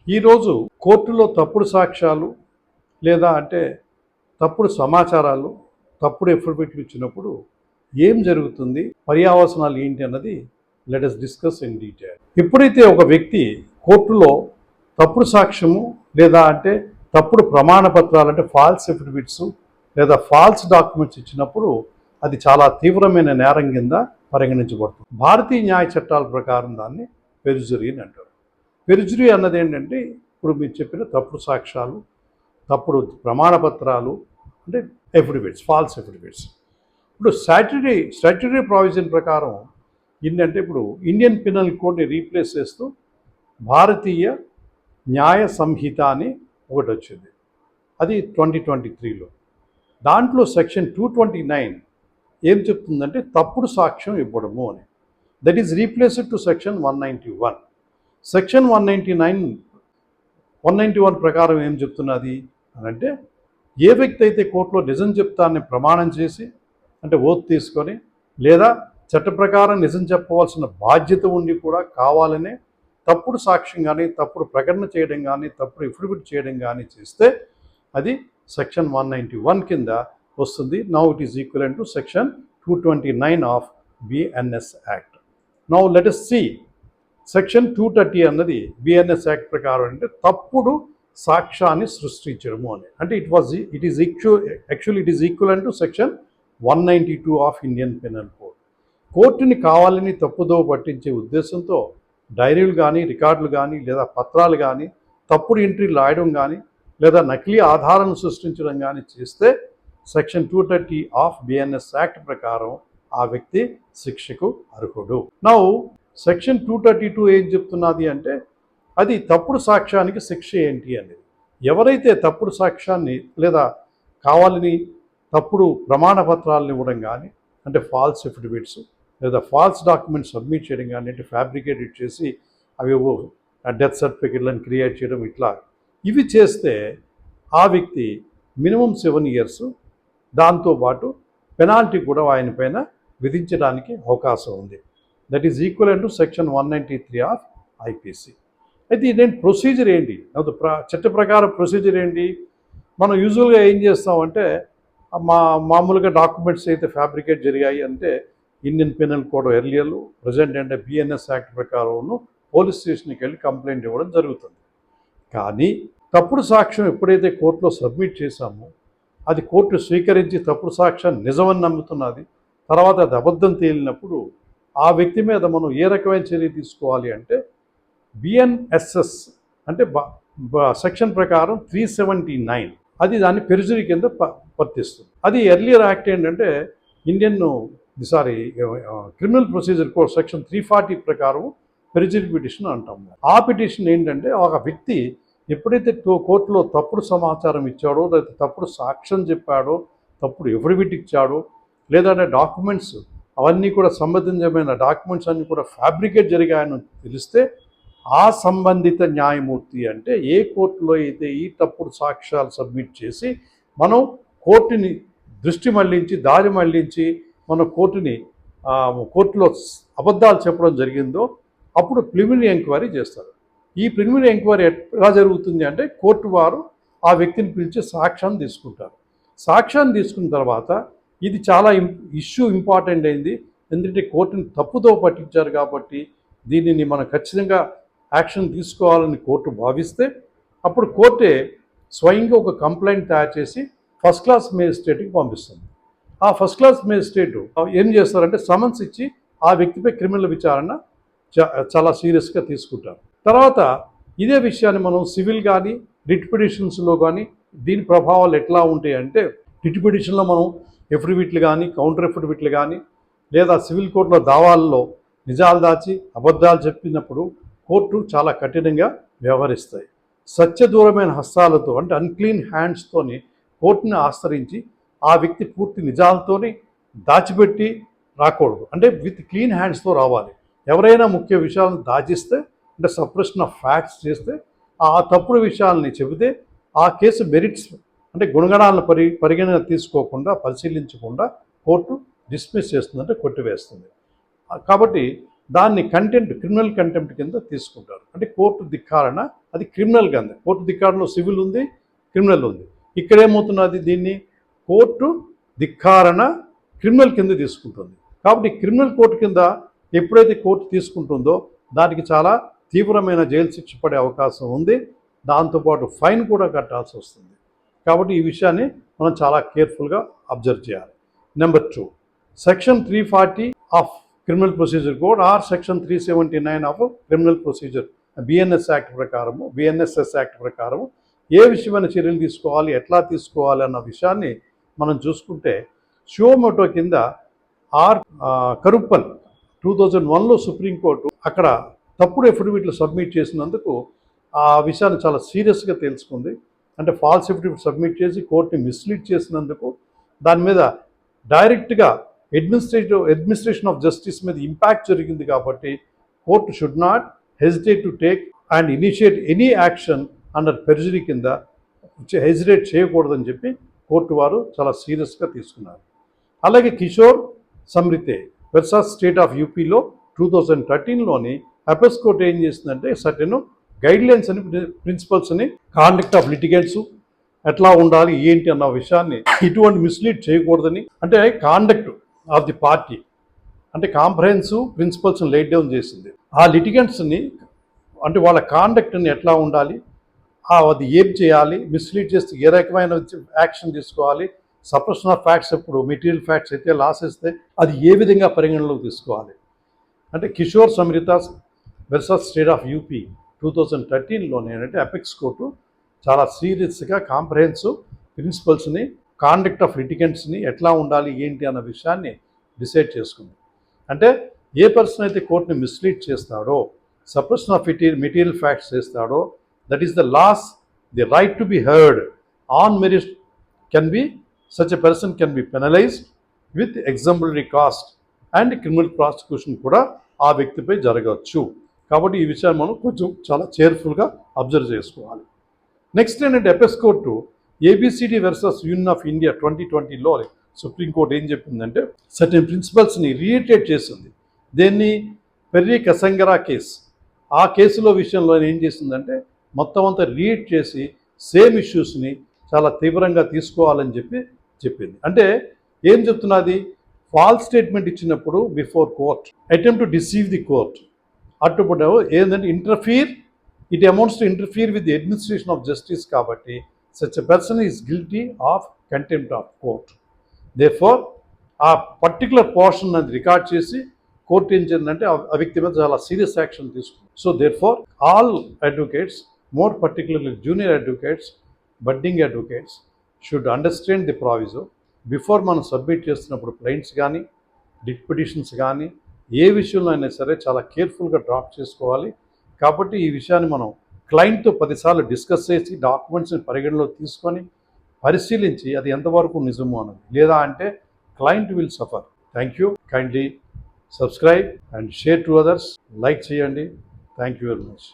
ఈరోజు కోర్టులో తప్పుడు సాక్ష్యాలు లేదా తప్పుడు సమాచారాలు, తప్పుడు ఎఫిడవిట్లు ఇచ్చినప్పుడు ఏం జరుగుతుంది, పర్యవసానాలు ఏంటి అన్నది let us discuss in detail. ఎప్పుడైతే ఒక వ్యక్తి కోర్టులో తప్పుడు సాక్ష్యము లేదా తప్పుడు ప్రమాణ పత్రాలు ఫాల్స్ ఎఫిడవిట్స్ లేదా ఫాల్స్ డాక్యుమెంట్స్ ఇచ్చినప్పుడు అది చాలా తీవ్రమైన నేరం కింద పరిగణించబడుతుంది. భారతీయ న్యాయ చట్టాల ప్రకారం దాన్ని పెర్జురీ అని అంటారు. పెర్జురీ అన్నది ఏంటంటే ఇప్పుడు మీరు చెప్పిన తప్పుడు సాక్ష్యాలు, తప్పుడు ప్రమాణ పత్రాలు ఎఫిడవిట్స్, ఫాల్స్ ఎఫిడవిట్స్. ఇప్పుడు స్టాట్యుటరీ ప్రావిజన్ ప్రకారం ఏంటంటే ఇప్పుడు ఇండియన్ పినల్ కోడ్ని రీప్లేస్ చేస్తూ భారతీయ న్యాయ సంహిత అని ఒకటి వచ్చింది. అది 2023లో. దాంట్లో సెక్షన్ 229 ఏం చెప్తుందంటే తప్పుడు సాక్ష్యం ఇవ్వడము అని. That is replaced to section 191. Section 191 ప్రకారం ఏం చెప్తున్నది అని ఏ వ్యక్తి అయితే కోర్టులో నిజం చెప్తానని ప్రమాణం చేసి ఓత్ తీసుకొని లేదా చట్ట ప్రకారం నిజం చెప్పవలసిన బాధ్యత ఉండి కూడా కావాలనే తప్పుడు సాక్ష్యం కానీ, తప్పుడు ప్రకటన చేయడం కానీ, తప్పుడు ఎఫిడవిట్ చేయడం కానీ చేస్తే అది సెక్షన్ 191 కింద వస్తుంది. Now it is equivalent to section 229 of BNS act. Now let us see section 230 అన్నది BNS యాక్ట్ ప్రకారం తప్పుడు సాక్ష్యాన్ని సృష్టించడము అని. It is equivalent to section 192 of Indian penal code. కోర్టుని కావాలని తప్పుదో పట్టించే ఉద్దేశంతో డైరీలు కానీ, రికార్డులు కానీ లేదా పత్రాలు కానీ, తప్పుడు ఎంట్రీలు రాయడం కానీ లేదా నకిలీ ఆధారాలను సృష్టించడం కానీ చేస్తే సెక్షన్ 230 ఆఫ్ BNS యాక్ట్ ప్రకారం ఆ వ్యక్తి శిక్షకు అర్హుడు. నౌ సెక్షన్ 232 ఏం చెప్తున్నది అది తప్పుడు సాక్ష్యానికి శిక్ష ఏంటి అనేది. ఎవరైతే తప్పుడు సాక్ష్యాన్ని లేదా కావాలని తప్పుడు ప్రమాణ పత్రాలను ఇవ్వడం కానీ ఫాల్స్ ఎఫిడవిట్స్ లేదా ఫాల్స్ డాక్యుమెంట్స్ సబ్మిట్ చేయడం కానీ ఫ్యాబ్రికేటెడ్ చేసి అవి డెత్ సర్టిఫికెట్లను క్రియేట్ చేయడం ఇవి చేస్తే ఆ వ్యక్తి మినిమం 7 years, దాంతోపాటు పెనాల్టీ కూడా ఆయన పైన విధించడానికి అవకాశం ఉంది. That is equivalent to section 193 of IPC. అయితే ఇదేంటి ప్రొసీజర్ ఏంటి, చట్ట ప్రకారం ప్రొసీజర్ ఏంటి? మనం యూజువల్గా ఏం చేస్తామంటే మామూలుగా డాక్యుమెంట్స్ అయితే ఫ్యాబ్రికేట్ జరిగాయి ఇండియన్ పెనల్ కోడ్ ఎర్లియర్లు ప్రజెంట్ BNS యాక్ట్ ప్రకారం పోలీస్ స్టేషన్కి వెళ్ళి కంప్లైంట్ ఇవ్వడం జరుగుతుంది. కానీ తప్పుడు సాక్ష్యం ఎప్పుడైతే కోర్టులో సబ్మిట్ చేశామో అది కోర్టు స్వీకరించి తప్పుడు సాక్ష్యాన్ని నిజమని నమ్ముతున్నది, తర్వాత అది అబద్ధం తేలినప్పుడు ఆ వ్యక్తి మీద మనం ఏ రకమైన చర్య తీసుకోవాలి BNSS సెక్షన్ ప్రకారం 379 అది దాన్ని పెర్జురీ కింద వర్తిస్తుంది. అది earlier act criminal procedure code section 340 ప్రకారం పెర్జురీ పిటిషన్ అంటాము. ఆ పిటిషన్ ఒక వ్యక్తి ఎప్పుడైతే కోర్టులో తప్పుడు సమాచారం ఇచ్చాడో లేదా తప్పుడు సాక్ష్యం చెప్పాడో, తప్పుడు ఎఫిడవిట్ ఇచ్చాడో లేదా డాక్యుమెంట్స్ అవన్నీ కూడా సంబంధించమైన డాక్యుమెంట్స్ అన్నీ కూడా ఫ్యాబ్రికేట్ జరిగాయని తెలిస్తే ఆ సంబంధిత న్యాయమూర్తి ఏ కోర్టులో అయితే ఈ తప్పుడు సాక్ష్యాలు సబ్మిట్ చేసి మనం కోర్టుని దృష్టి మళ్లించి దారి మళ్లించి మనం కోర్టులో అబద్ధాలు చెప్పడం జరిగిందో అప్పుడు ప్రిలిమినరీ ఎంక్వైరీ చేస్తారు. ఈ ప్రిలిమినరీ ఎంక్వైరీ ఎలా జరుగుతుంది కోర్టు వారు ఆ వ్యక్తిని పిలిచి సాక్ష్యాన్ని తీసుకుంటారు. సాక్ష్యాన్ని తీసుకున్న తర్వాత ఇది చాలా ఇష్యూ ఇంపార్టెంట్ అయింది, ఎందుకంటే కోర్టుని తప్పుదో పట్టించారు కాబట్టి దీనిని మనం ఖచ్చితంగా యాక్షన్ తీసుకోవాలని కోర్టు భావిస్తే అప్పుడు కోర్టే స్వయంగా ఒక కంప్లైంట్ తయారు చేసి ఫస్ట్ క్లాస్ మేజిస్ట్రేట్కి పంపిస్తుంది. ఆ ఫస్ట్ క్లాస్ మేజిస్ట్రేట్ ఏం చేస్తారంటే సమన్స్ ఇచ్చి ఆ వ్యక్తిపై క్రిమినల్ విచారణ చాలా సీరియస్గా తీసుకుంటారు. తర్వాత ఇదే విషయాన్ని మనం సివిల్ కానీ రిట్ పిటిషన్స్లో కానీ దీని ప్రభావాలు ఎట్లా ఉంటాయి రిట్ పిటిషన్లో మనం ఎఫిడవిట్లు కానీ, కౌంటర్ ఎఫిడవిట్లు కానీ లేదా సివిల్ కోర్టులో దావాల్లో నిజాలు దాచి అబద్ధాలు చెప్పినప్పుడు కోర్టు చాలా కఠినంగా వ్యవహరిస్తాయి. సత్యదూరమైన హస్తాలతో అన్క్లీన్ హ్యాండ్స్తోని కోర్టుని ఆశ్రయించి ఆ వ్యక్తి పూర్తి నిజాలతోని దాచిపెట్టి రాకూడదు, విత్ క్లీన్ హ్యాండ్స్తో రావాలి. ఎవరైనా ముఖ్య విషయాలను దాచిస్తే సప్రెషన్ ఆఫ్ ఫ్యాక్ట్స్ చేస్తే ఆ తప్పుడు విషయాలని చెబితే ఆ కేసు మెరిట్స్ గుణగణాలను పరిగణన తీసుకోకుండా పరిశీలించకుండా కోర్టు డిస్మిస్ చేస్తుంది, కొట్టివేస్తుంది. కాబట్టి దాన్ని క్రిమినల్ కంటెంప్ట్ కింద తీసుకుంటారు. అంటే కోర్టు ధిక్కారణ అది క్రిమినల్ కింద. కోర్టు ధిక్కారణలో సివిల్ ఉంది, క్రిమినల్ ఉంది. ఇక్కడ ఏమవుతున్నది, దీన్ని కోర్టు ధిక్కారణ క్రిమినల్ కింద తీసుకుంటుంది. కాబట్టి క్రిమినల్ కోర్టు కింద ఎప్పుడైతే కోర్టు తీసుకుంటుందో దానికి చాలా తీవ్రమైన జైలు శిక్ష పడే అవకాశం ఉంది. దాంతోపాటు ఫైన్ కూడా కట్టాల్సి వస్తుంది. కాబట్టి ఈ విషయాన్ని మనం చాలా కేర్ఫుల్గా అబ్జర్వ్ చేయాలి. Number 2, section 340 of criminal procedure code or section 379 of criminal procedure BNSS act ప్రకారం ఏ విషయమైన చర్యలు తీసుకోవాలి, ఎట్లా తీసుకోవాలి అన్న విషయాన్ని మనం చూసుకుంటే, షియోమోటో కింద కరుప్పల్ 2001లో సుప్రీంకోర్టు అక్కడ తప్పుడు ఎఫిడవిట్లు సబ్మిట్ చేసినందుకు ఆ విషయాన్ని చాలా సీరియస్గా తెలుసుకుంది. అంటే ఫాల్స్ ఎఫిడవిట్ సబ్మిట్ చేసి కోర్టుని మిస్లీడ్ చేసినందుకు దాని మీద డైరెక్ట్గా అడ్మినిస్ట్రేషన్ ఆఫ్ జస్టిస్ మీద ఇంపాక్ట్ జరిగింది. కాబట్టి court should not hesitate to take and initiate any action under perjury కింద హెజిటేట్ చేయకూడదని చెప్పి కోర్టు వారు చాలా సీరియస్గా తీసుకున్నారు. అలాగే Kishore Samrite versus state of యూపీలో 2013లోని అపెక్స్ కోర్టు ఏం చేసిందంటే సర్టెన్ గైడ్లైన్స్ అని, ప్రిన్సిపల్స్ అని, కాండక్ట్ ఆఫ్ లిటిగెంట్స్ ఎట్లా ఉండాలి ఏంటి అన్న విషయాన్ని ఇటువంటి మిస్లీడ్ చేయకూడదని, అంటే కాండక్ట్ ఆఫ్ ది పార్టీ అంటే కాంప్రహెన్సివ్ ప్రిన్సిపల్స్ని లైట్ డౌన్ చేసింది. ఆ లిటిగెంట్స్ని అంటే వాళ్ళ కాండక్ట్ని ఎట్లా ఉండాలి, అది ఏం చేయాలి, మిస్లీడ్ చేస్తే ఏ రకమైన యాక్షన్ తీసుకోవాలి, సప్రెషన్ ఆఫ్ ఫ్యాక్ట్స్ ఎప్పుడు మెటీరియల్ ఫ్యాక్ట్స్ అయితే లాస్ ఇస్తే అది ఏ విధంగా పరిగణలోకి తీసుకోవాలి. అంటే Kishore Samrita versus state of UP 2013లోనే ఏంటంటే అపెక్స్ కోర్టు చాలా సీరియస్గా కాంప్రహెన్సివ్ ప్రిన్సిపల్స్ని, కాండక్ట్ ఆఫ్ లిటిగెంట్స్ని ఎట్లా ఉండాలి ఏంటి అన్న విషయాన్ని డిసైడ్ చేసుకుంది. అంటే ఏ పర్సన్ అయితే కోర్టుని మిస్లీడ్ చేస్తాడో, సప్రెషన్ ఆఫ్ మెటీరియల్ ఫ్యాక్ట్స్ చేస్తాడో, that is the laws, the right to be heard on merit can be such a person can be penalised with exemplary cost and criminal prosecution కూడా ఆ వ్యక్తిపై జరగవచ్చు. కాబట్టి ఈ విషయాన్ని మనం కొంచెం చాలా కేర్ఫుల్గా అబ్జర్వ్ చేసుకోవాలి. నెక్స్ట్ ఏంటంటే apex court ABCD versus union of India 2020లో సుప్రీంకోర్టు ఏం చెప్పిందంటే సర్టెన్ ప్రిన్సిపల్స్ని రీఇటరేట్ చేసింది. దేన్ని పెర్రీ కసంగరా కేసు, ఆ కేసులో విషయంలో ఏం చేసిందంటే మొత్తం అంతా రీడ్ చేసి సేమ్ ఇష్యూస్ని చాలా తీవ్రంగా తీసుకోవాలని చెప్పింది. అంటే ఏం చెప్తున్నది, ఫాల్స్ స్టేట్మెంట్ ఇచ్చినప్పుడు before court attempt to deceive the court అట్టుపడి ఏంటంటే it amounts to interfere with the administration of justice. కాబట్టి such a person is guilty of contempt of court. Therefore ఆ పర్టికులర్ పోర్షన్ అది రికార్డ్ చేసి court ఏం చేసిందంటే ఆ వ్యక్తి మీద చాలా సీరియస్ యాక్షన్ తీసుకుంది. So therefore all advocates, more particularly junior advocates, budding advocates should understand the proviso before మనం సబ్మిట్ చేస్తున్నప్పుడు క్లయింట్స్ కానీ డిట్ పిటిషన్స్ కానీ ఏ విషయంలో అయినా సరే చాలా కేర్ఫుల్గా డ్రాఫ్ట్ చేసుకోవాలి. కాబట్టి ఈ విషయాన్ని మనం క్లయింట్తో 10 సార్లు డిస్కస్ చేసి డాక్యుమెంట్స్ని పరిగణలో తీసుకొని పరిశీలించి అది ఎంతవరకు నిజము అన్నది, లేదా అంటే client will suffer. Thank you. Kindly subscribe and share to others. Like చేయండి. Thank you very much.